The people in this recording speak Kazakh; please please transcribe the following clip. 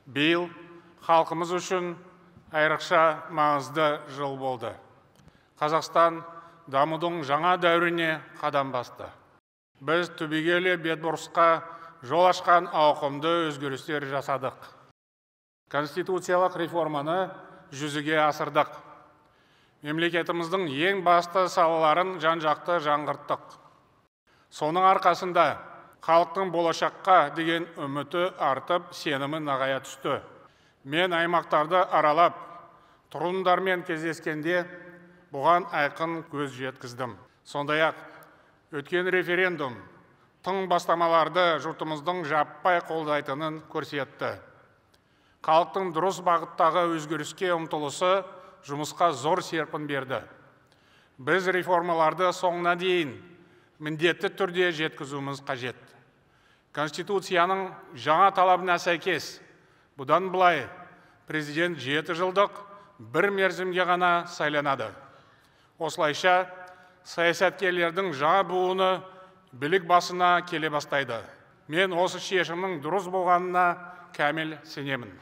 Биыл халқымыз үшін айрықша маңызды жыл болды. Қазақстан дамудың жаңа дәуіріне қадам басты. Біз түбегейлі бетбұрысқа жол ашқан ауқымды өзгерістер жасадық. Конституциялық реформаны жүзеге асырдық. Мемлекетіміздің ең басты салаларын жан-жақты жаңғырттық. Соның арқасында халықтың болашаққа деген үміті артып, сенімі нығая түсті. Мен аймақтарды аралап, тұрғындармен кездескенде бұған айқын көз жеткіздім. Сондай-ақ өткен референдум тың бастамаларды жұртымыздың жаппай қолдайтынын көрсетті. Халықтың дұрыс бағыттағы өзгеріске ұмтылысы жұмысқа зор серпін берді. Біз реформаларды соңына дейін міндетті түрде жеткізуіміз қажет. Конституцияның жаңа талабына сәйкес, бұдан былай президент 7 жылдық бір мерзімге ғана сайланады. Осылайша саясаткерлердің жаңа буыны билік басына келе бастайды. Мен осы шешімнің дұрыс болғанына кәміл сенемін.